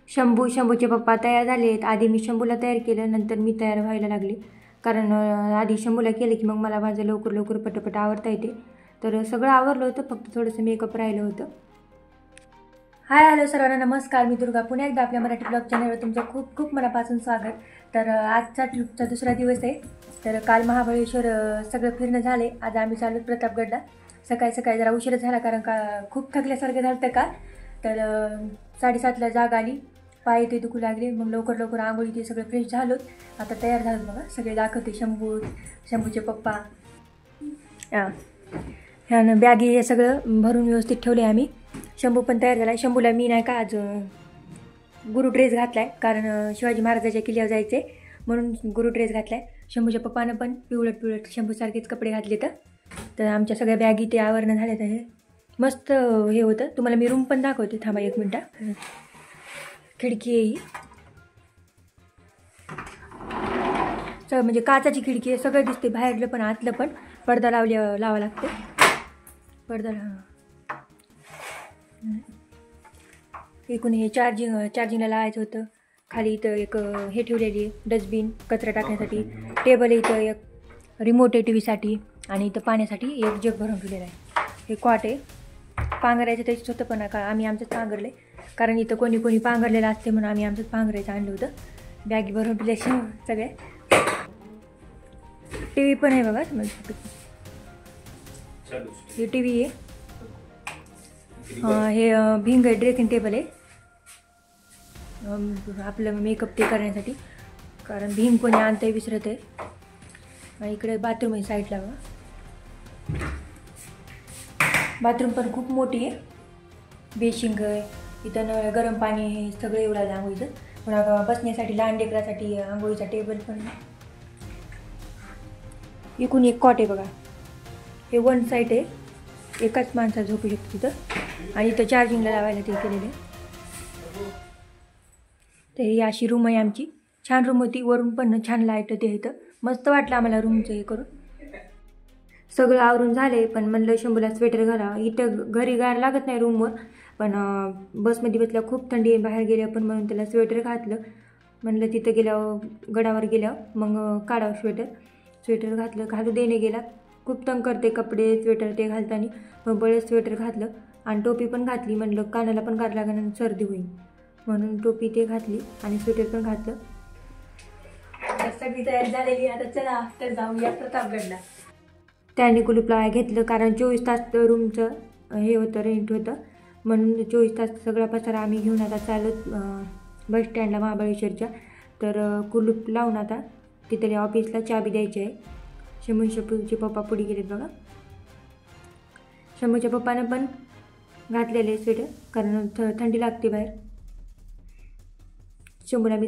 शंभूचे पप्पा तयार झालेत. आधी मी शंभूला तयार केलं, नंतर मी तयार व्हायला लागले. कारण आधी शंभूला केलं की मग मला माझं लवकर पटपट आवरता येते. तर सगळं आवरलं होतं, फक्त थोडंसं मेकअप राहिलं होतं. हाय हॅलो सर्वांना नमस्कार. मी दुर्गा पुन्हा एकदा आपल्या मराठी ब्लॉग चॅनलवर तुमचं खूप खूप मनापासून स्वागत. तर आजचा ट्रिपचा दुसरा दिवस आहे. तर काल महाबळेश्वर सगळं फिरणं झाले. आज आम्ही चालू प्रतापगडला. सकाळी जरा उशीर झाला कारण का खूप थकल्यासारखं झालं होतं का. तर 7:30ला जाग आली, पाय ते दुखू लागले. मग लवकर आंघोळी ते सगळं फ्रेश झालो. आता तयार झालो बघा. सगळे दाखवते. शंभूचे पप्पा ह्यानं बॅगी हे सगळं भरून व्यवस्थित ठेवले आम्ही. शंभू पण तयार झाला आहे. शंभूला मी नाही का आज गुरु ड्रेस घातला आहे, कारण शिवाजी महाराजाच्या किल्ल्यावर जायचे म्हणून गुरु ड्रेस घातला आहे. शंभूच्या पप्पानं पण पिवळट शंभूसारखेच कपडे घातले. तर आमच्या सगळ्या बॅगी ते आवरणं झाले. तर हे मस्त हे होतं. तुम्हाला मी रूम पण दाखवते, थांबा एक मिनटं. खिडकी आहे ही, सगळं म्हणजे काचाची खिडकी आहे. सगळं दिसते, बाहेरलं पण आतलं पण. पडदा लावा लागते. पडदा एकूण हे चार्जिंगला लावायचं होतं. खाली इथं एक हे ठेवलेली आहे, डस्टबिन कचरा टाकण्यासाठी. टेबल आहे इथं, एक रिमोट आहे टी व्हीसाठी. आणि इथं पाण्यासाठी एक जग भरून ठेवलेलं आहे. हे कॉट आहे. पांघरायचं त्याच्यात होतं पण का आम्ही आमचंच पांघरलं आहे, कारण इथं कोणी पांघरलेलं असते म्हणून आम्ही आमचंच पांघरायचं आणलं होतं. बॅगी भरून ठेवले सगळे. टी व्ही पण आहे बघा. हे टी व्ही आहे. हे भिंग ड्रेसिंग टेबल आहे आपलं मेकअप ते करण्यासाठी, कारण भिंग कोणी आणतंय विसरत आहे. आणि इकडे बाथरूम आहे साईडला बघा. बाथरूम पण खूप मोठी आहे. बेसिंग आहे इथं, नळ गरम पाणी हे सगळं एवढं आंघोळीचं. पुन्हा बसण्यासाठी लहान लेकरासाठी आंघोळीचा टेबल पण. इकडून एक कॉट आहे बघा. हे वन साईड आहे, एकाच माणसाला झोपू शकतो तिथं. आणि इथं चार्जिंगला लावायला ते केलेलं आहे. तर ही अशी रूम आहे आमची. छान रूम होती. वरून पण छान लाईट ते इथं. मस्त वाटलं आम्हाला रूमचं हे करून. सगळं आवरून झाले, पण म्हणलं शंभूला स्वेटर घाला. इथं घरी गार लागत नाही रूमवर, पण बसमध्ये बसल्या खूप थंडी आहे. बाहेर गेल्या पण म्हणून त्याला स्वेटर घातलं. म्हणलं तिथं गेल्यावर गडावर गेल्यावर मग काढावं स्वेटर घातलं. घालू देणे गेला. खूप तंग करते कपडे स्वेटर ते घालताना. मग बळच स्वेटर घातलं आणि टोपी पण घातली. म्हणलं कानाला पण गार लागेल आणि सर्दी होईल म्हणून टोपी ते घातली आणि स्वेटर पण घातलं. सगळी तयारी झालेली. आता चला तर जाऊया प्रतापगडला. त्याने कुलूप लावाय घेतलं, कारण 24 तास रूमचं हे होतं, रेंट होतं म्हणून 24 तास सगळा पसारा आम्ही घेऊन आता चालत बस स्टँडला महाबळेश्वरच्या. तर कुलूप लावून आता तिथल्या ऑफिसला चाबी द्यायची आहे. शंभूचे पप्पा पुढे गेलेत बघा. शंभूच्या पप्पानं पण घातलेले स्वेटर, कारण थंडी लागते बाहेर. शंभूला मी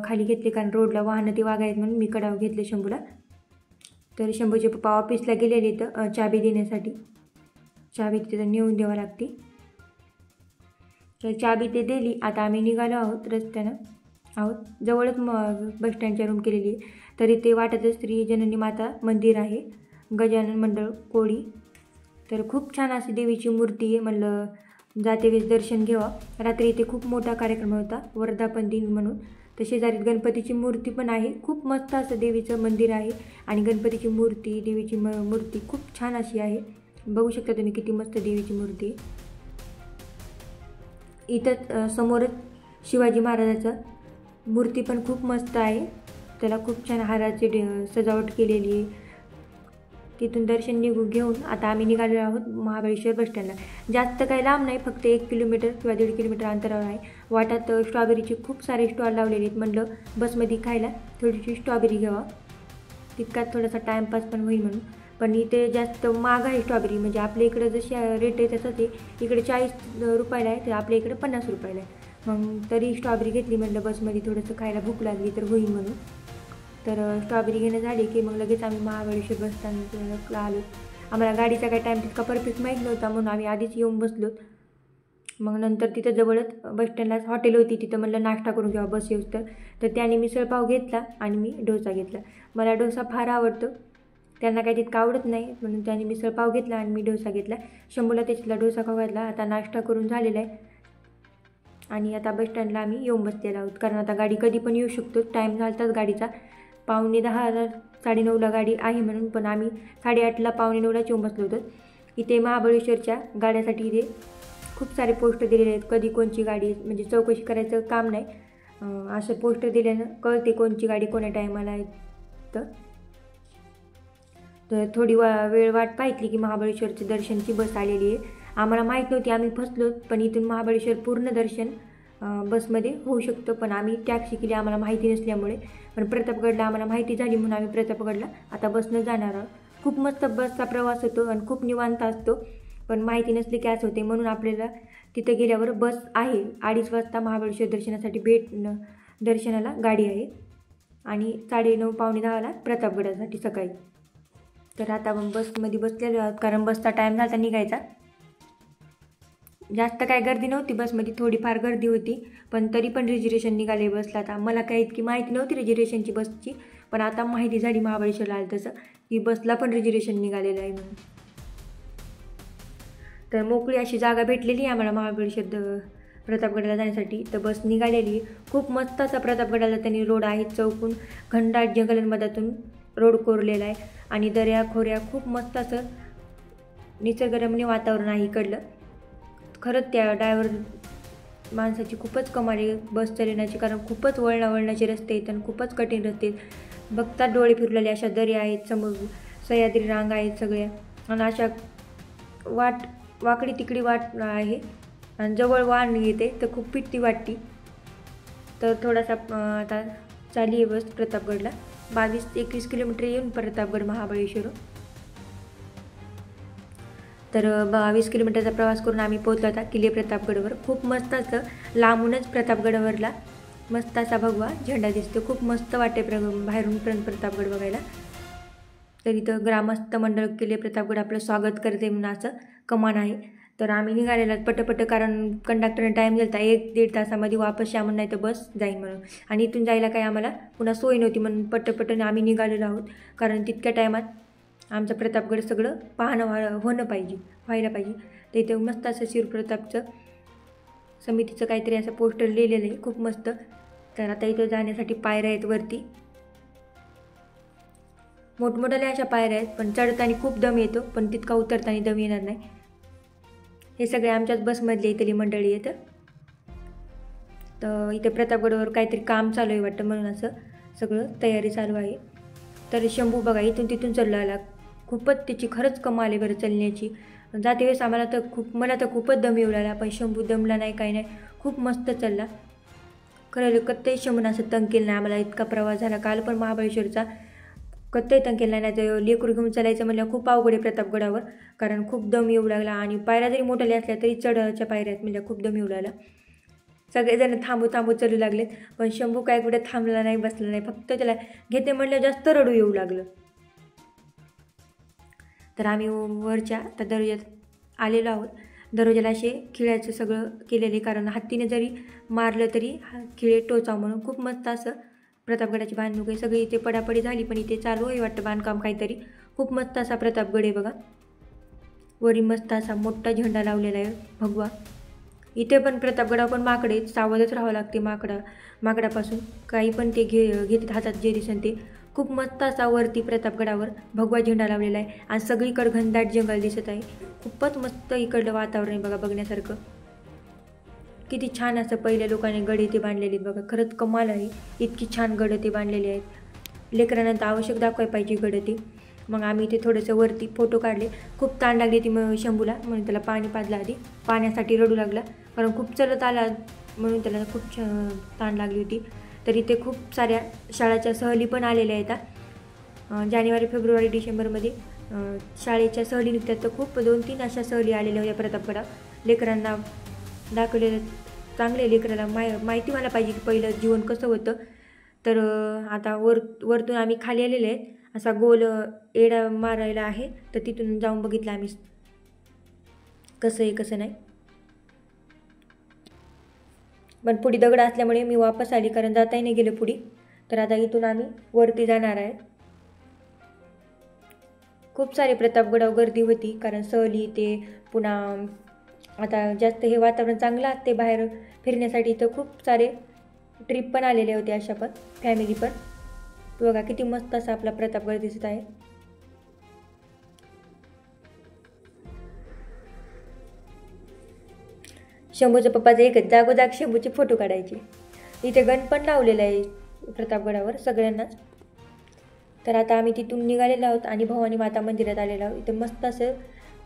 खाली घेतले, कारण रोडला वाहनं ते वागायत म्हणून मी कडावर घेतले शंभूला. तर शंभूचे पप्पा ऑफिसला गेलेले तर चाबी देण्यासाठी. चाबी तिथं नेऊन द्यावं लागते. तर चाबी ते दिली. आता आम्ही निघालो आहोत, रस्त्यानं आहोत. जवळच बस स्टँडच्या रूम केलेली आहे. तरी ते वाटतच श्री जननी माता मंदिर आहे, गजानन मंडळ कोळी. तर खूप छान अशी देवीची मूर्ती आहे. म्हणलं जाते वेळेस दर्शन घ्यावा. रात्री इथे खूप मोठा कार्यक्रम होता, वर्धापन दिन म्हणून. तर शेजारीत गणपतीची मूर्ती पण आहे. खूप मस्त असं देवीचं मंदिर आहे आणि गणपतीची मूर्ती, देवीची मूर्ती खूप छान अशी आहे. बघू शकता तुम्ही किती मस्त देवीची मूर्ती आहे. इथं समोरच शिवाजी महाराजाचं मूर्ती पण खूप मस्त आहे. त्याला खूप छान हाराची सजावट केलेली आहे. तिथून दर्शन घेऊन आता आम्ही निघालेलो आहोत महाबळेश्वर बसस्टँडला. जास्त काही लांब नाही, फक्त 1 किलोमीटर किंवा 1.5 किलोमीटर अंतरावर आहे. वाटात स्ट्रॉबेरीचे खूप सारे स्टॉल लावलेले आहेत. म्हणलं बसमध्ये खायला थोडीशी स्ट्रॉबेरी घ्यावा, तितकाच थोडासा टाईमपास पण होईल म्हणून. पण इथे जास्त महाग आहे स्ट्रॉबेरी. म्हणजे आपल्या इकडं जशी रेट आहे तसं ते इकडे 40 रुपयाला आहे, तर आपल्या इकडे 50 रुपयाला आहे. मग तरी स्ट्रॉबेरी घेतली. म्हणलं बसमध्ये थोडंसं खायला भूक लागली तर होईल म्हणून. तर स्ट्रॉबेरी घेणं झाली की मग लगेच आम्ही महाबळेश्वर बस स्टँडला आलो. आम्हाला गाडीचा काही टाईम तितका परफेक्ट माहीत नव्हता म्हणून आम्ही आधीच येऊन बसलो. मग नंतर तिथं जवळच बस स्टँडलाच हॉटेल होती, तिथं म्हणलं नाश्ता करून घ्यावा बस येऊस तर त्याने मिसळपाव घेतला आणि मी डोसा घेतला. मला डोसा फार आवडतो, त्यांना काही तितकं आवडत नाही म्हणून त्याने मिसळपाव घेतला आणि मी डोसा घेतला. शंभूला त्याच्यातला डोसा खाऊ घातला. आता नाश्ता करून झालेला आहे. आणि आता बस स्टँडला आम्ही येऊन बसलेलो आहोत, कारण आता गाडी कधी पण येऊ शकतो. टाईम झालताच गाडीचा 8:45 9:30ला गाडी आहे म्हणून, पण आम्ही 8:30ला 8:45लाच येऊन बसलो होतो. इथे महाबळेश्वरच्या गाड्यासाठी इथे खूप सारे पोस्टर दिलेले आहेत. कधी कोणची गाडी, म्हणजे चौकशी करायचं काम नाही, असं पोस्टर दिल्यानं कळते कोणची गाडी कोण्या टायमाला आहे. तर थोडी वेळ वाट पाहिली की महाबळेश्वरच्या दर्शनची बस आलेली आहे. आम्हाला माहीत नव्हती, आम्ही फसलो. पण इथून महाबळेश्वर पूर्ण दर्शन बसमध्ये होऊ शकतं, पण आम्ही टॅक्सी केली आम्हाला माहिती नसल्यामुळे. पण प्रतापगडला आम्हाला माहिती झाली म्हणून आम्ही प्रतापगडला आता बसनं जाणार आहोत. खूप मस्त बसचा प्रवास होतो आणि खूप निवांत असतो, पण माहिती नसली की असं होते. म्हणून आपल्याला तिथे गेल्यावर बस आहे. 2:30 वाजता महाबळेश्वर दर्शनासाठी दर्शनाला गाडी आहे आणि 9:30 9:45ला प्रतापगडासाठी सकाळी. तर आता बसमध्ये बसलेलो आहोत, कारण बसचा टाईम झाला निघायचा. जास्त काय गर्दी नव्हती बसमध्ये, थोडीफार गर्दी होती, पण तरी पण रिजर्वेशन निघाले बसला. आता मला काही इतकी माहिती नव्हती रिजर्वेशनची बसची, पण आता माहिती झाली महाबळेश्वरला आलं तसं की बसला पण रिजर्वेशन निघालेलं आहे म्हणून. तर मोकळी अशी जागा भेटलेली आहे आम्हाला महाबळेश्वर प्रतापगडाला जाण्यासाठी. तर बस निघालेली. खूप मस्त असा प्रतापगडाला त्यांनी रोड आहे, चौकून घनदाट जंगलांमधून रोड कोरलेला आहे आणि दऱ्या खोऱ्या खूप मस्त असं निसर्गरम्य वातावरण आहे इकडलं. खरंच त्या ड्रायव्हर माणसाची खूपच कमाल आहे बस चालवण्याची, कारण खूपच वळणावळणाचे रस्ते आहेत आणि खूपच कठीण रस्ते आहेत. बघतात डोळे फिरलेले अशा दऱ्या आहेत, समोर सह्याद्री रांग आहेत सगळ्या, आणि अशा वाकडी तिकडी वाट आहे आणि जवळ वाहन येते तर खूप भीती वाटते. तर थोडासा आता चालली आहे बस प्रतापगडला. 22-21 किलोमीटर येऊन प्रतापगड महाबळेश्वर. तर 22 किलोमीटरचा प्रवास करून आम्ही पोहोचलो होता किल्ले प्रतापगडवर. खूप मस्त असं लांबूनच प्रतापगडावरला मस्त असा भगवा झेंडा दिसतो. खूप मस्त वाटते बाहेरून प्रतापगड बघायला. तर इथं ग्रामस्थ मंडळ किल्ले प्रतापगड आपलं स्वागत करते म्हणून असं कमान आहे. तर आम्ही निघालेलो पटपट, कारण कंडक्टरने टाईम दिला होता 1-1.5 तासामध्ये वापस या म्हणून, नाही तर बस जाईल म्हणून. आणि इथून जायला काही आम्हाला पुन्हा सोय नव्हती म्हणून पटपटने आम्ही निघालेलो आहोत, कारण तितक्या टायमात आमचं प्रतापगड सगळं व्हायला पाहिजे. तर इथं मस्त असं शिवप्रतापचं समितीचं काहीतरी असं पोस्टर लिहिलेलं आहे, खूप मस्त. तर आता इथं जाण्यासाठी पायऱ्या आहेत वरती, मोठमोठ्या अशा पायऱ्या आहेत, पण चढताना खूप दम येतो, पण तितका उतरताना दम येणार नाही. हे सगळे आमच्याच बसमधले इथली मंडळी आहेत. तर इथे प्रतापगडावर काहीतरी काम चालू आहे वाटतं, म्हणून असं सगळं तयारी चालू आहे. तर शंभू बघा इथून तिथून चालला आला. खूपच त्याची खरंच कमाल आहे बरं चालण्याची. जाते वेळेस मला तर खूपच दम येऊ लागला, पण शंभू दमला नाही, काही नाही, खूप मस्त चालला. खरं कत्तही शंभूनं असं तंग केलं नाही आम्हाला. इतका प्रवास झाला काल पण महाबळेश्वरचा, कत्तही तंग केला नाही. तर लेकरू घेऊन चालायचं म्हणलं खूप अवघड आहे प्रतापगडावर, कारण खूप दम येऊ लागला. आणि पायऱ्या जरी मोठ्या असल्या तरी चढच्या पायऱ्या आहेत म्हणजे खूप दम येऊ लागला. सगळेजण थांबू चालू लागलेत, पण शंभू काय कुठे थांबला नाही, बसला नाही, फक्त त्याला घेते म्हणलं जास्त रडू येऊ लागलं. तर आम्ही वरच्या त्या दरवाज्यात आलेलो आहोत. दरवाजाला असे खिळ्याचं सगळं केलेले, कारण हत्तीने जरी मारलं तरी खिळे टोचावं म्हणून. खूप मस्त असं प्रतापगडाची बांधणूक आहे. सगळी इथे पडापडी झाली, पण इथे चालू आहे वाटतं बांधकाम काहीतरी. खूप मस्त असा प्रतापगड आहे बघा. वरी मस्त असा मोठा झेंडा लावलेला आहे भगवा. इथे पण प्रतापगडावर पण माकडे, सावधच राहावं लागते माकडापासून. काही पण ते घेतात हातात जे दिसेल ते. खूप मस्त असा वरती प्रतापगडावर भगवा झेंडा लावलेला आहे आणि सगळीकडे घनदाट जंगल दिसत आहे. खूपच मस्त इकडलं वातावरण आहे बघा बघण्यासारखं. किती छान असं पहिल्या लोकांनी गड इथे बांधलेले आहेत बघा. खरंच कमाल आहे, इतकी छान गड ते बांधलेले आहेत. लेकरांना तर आवश्यक दाखवायला पाहिजे गड ते. मग आम्ही इथे थोडंसं वरती फोटो काढले. खूप ताण लागली ती शंभूला, म्हणून त्याला पाणी पाजलं आधी. पाण्यासाठी रडू लागला, कारण खूप चलत आला म्हणून त्याला खूप ताण लागली होती. तर इथे खूप साऱ्या शाळाच्या सहली पण आलेल्या आहेत. जानेवारी फेब्रुवारी डिसेंबरमध्ये शाळेच्या सहली निघतात. तर खूप 2-3 अशा सहली आलेल्या होत्या प्रतापगडावर. लेकरांना दाखवलेलं चांगले, लेकराला माहिती व्हायला पाहिजे की पहिलं जीवन कसं होतं. तर आता वरतून आम्ही खाली आलेले आहेत. असा गोल एडा मारायला आहे, तर तिथून जाऊन बघितलं आम्ही कसं आहे कसं नाही. पण पुढे दगड असल्यामुळे मी वापस आली, कारण जाताही नाही गेलं पुढे. तर आता इथून आम्ही वरती जाणार आहे. खूप सारी प्रतापगडावर गर्दी होती, कारण सहली ते पुन्हा आता जास्त हे वातावरण चांगलं असते बाहेर फिरण्यासाठी, तर खूप सारे ट्रिप पण आलेले होते अशा पण फॅमिली पण. बघा किती मस्त असा आपला प्रतापगड दिसत आहे. शंभूच्या पप्पाचं एकच जागोजाग शंभूचे फोटो काढायचे. इथे गण पण लावलेला आहे प्रतापगडावर सगळ्यांनाच. तर आता आम्ही तिथून निघालेलो आहोत आणि भवानी माता मंदिरात आलेलो आहोत. इथे मस्त असं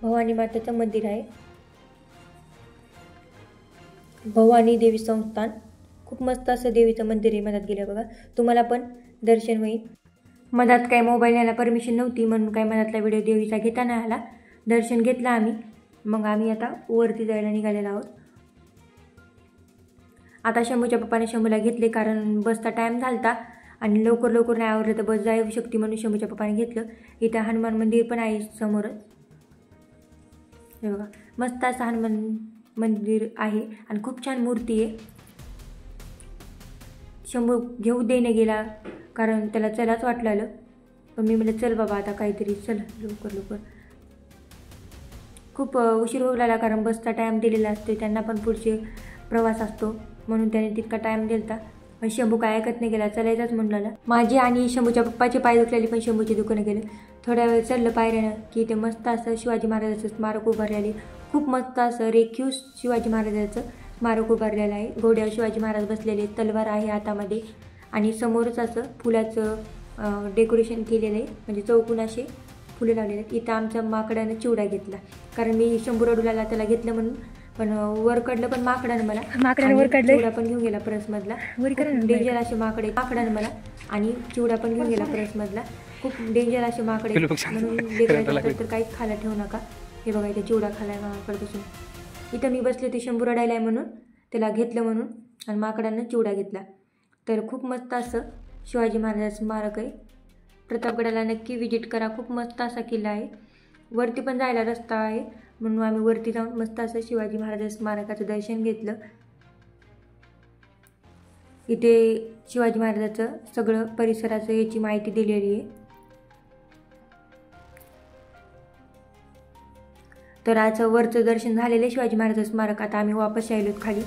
भवानी मातेचं मंदिर आहे, भवानी देवी संस्थान. खूप मस्त असं देवीचं मंदिर आहे. मधात गेलं बघा, तुम्हाला पण दर्शन होईल. मधात काय मोबाईल न्यायला परमिशन नव्हती म्हणून काय मधातला व्हिडिओ देवीचा घेता नाही आला. दर्शन घेतलं आम्ही. मग आम्ही आता वरती जायला निघालेलो आहोत. आता शंभूच्या पप्पाने शंभूला घेतले कारण बसचा टाईम झालता आणि लवकर नाही आवरलं तर बस जाऊ शकते म्हणून शंभूच्या पप्पाने घेतलं. इथं हनुमान मंदिर पण आहे समोरच. हे बघा मस्त असं हनुमान मंदिर आहे आणि खूप छान मूर्ती आहे. शंभू घेऊ देणे गेला कारण त्याला चलाच वाटलं, पण मी म्हटलं चल बाबा आता काहीतरी, चल लवकर. खूप उशीर होऊ लागला कारण बसचा टाईम दिलेला असतो, त्यांना पण पुढचे प्रवास असतो म्हणून त्याने तितका टाईम दिलता. पण शंभू काय ऐकत नाही गेला, चलायचंच म्हणलं. माझी आणि शंभूच्या पप्पाची पाय दुखलेली पण शंभूची दुकानं गेले. थोड्या वेळ चाललं पायऱ्यानं की इथे मस्त असं शिवाजी महाराजाचं स्मारक उभारलेले. खूप मस्त असं रेखीव शिवाजी महाराजाचं स्मारक उभारलेलं आहे. घोड्यावर शिवाजी महाराज बसलेले, तलवार आहे हातामध्ये आणि समोरच असं फुलाचं डेकोरेशन केलेलं आहे, म्हणजे चौकोन असे फुलं लावलेले आहेत. इथं आमच्या माकडानं चिवडा घेतला कारण मी शंभू रडूला त्याला घेतलं म्हणून, पण वर काढलं पण माकडानं मला, चिवडा पण घेऊन गेला परसमधला. डेंजर असे माकडानं मला आणि चिवडा पण घेऊन गेला परसमधला. खूप डेंजर असे माकडे म्हणून लेकरांच्या तर काहीच खायला ठेवू नका. हे बघा इथे चिवडा खालाय माकडापासून. इथं मी बसले ते शंभू रडायला आहे म्हणून त्याला घेतलं म्हणून आणि माकडानं चिवडा घेतला. तर खूप मस्त असं शिवाजी महाराजाचं स्मारक आहे. प्रतापगडाला नक्की विजिट करा. खूप मस्त असा किल्ला आहे. वरती पण जायला रस्ता आहे म्हणून आम्ही वरती जाऊन मस्त असं शिवाजी महाराज स्मारकाचं दर्शन घेतलं. इथे शिवाजी महाराजाचं सगळं परिसराचं याची माहिती दिलेली आहे. तर आज वरचं दर्शन झालेलं शिवाजी महाराज स्मारक. आता आम्ही वापस यायलोत खाली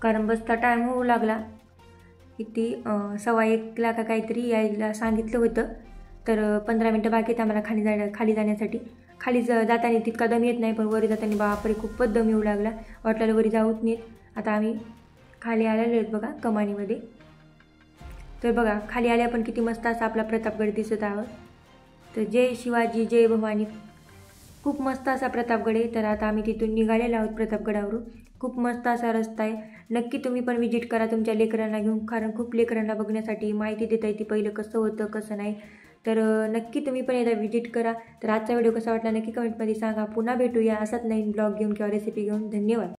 कारण बसचा टाईम होऊ लागला. किती 1:15 का काहीतरी यायला सांगितलं होतं. तर 15 मिनटं बाकी आहेत आम्हाला खाली जाण्यासाठी. खाली जाताना तितका दम येत नाही, पण वरी जाताना बापरे खूपच दम येऊ लागला. वाटल्याला वरी जाऊच नाहीत. आता आम्ही खाली आलेलो आहेत बघा कमानीमध्ये. तर बघा खाली आल्या पण किती मस्त असा आपला प्रतापगड दिसत आहोत. तर जय शिवाजी जय भवानी. खूप मस्त असा प्रतापगड आहे. तर आता आम्ही तिथून निघालेलो आहोत प्रतापगडावरून. खूप मस्त असा रस्ता आहे. नक्की तुम्ही पण विजिट करा तुमच्या लेकरांना घेऊन, कारण खूप लेकरांना बघण्यासाठी माहिती देता येते पहिलं कसं होतं कसं नाही. तर नक्की तुम्ही पण एकदा विजिट करा. तर आजचा व्हिडिओ कसा वाटला नक्की कमेंटमध्ये सांगा. पुन्हा भेटूया असाच नवीन ब्लॉग घेऊन किंवा रेसिपी घेऊन. धन्यवाद.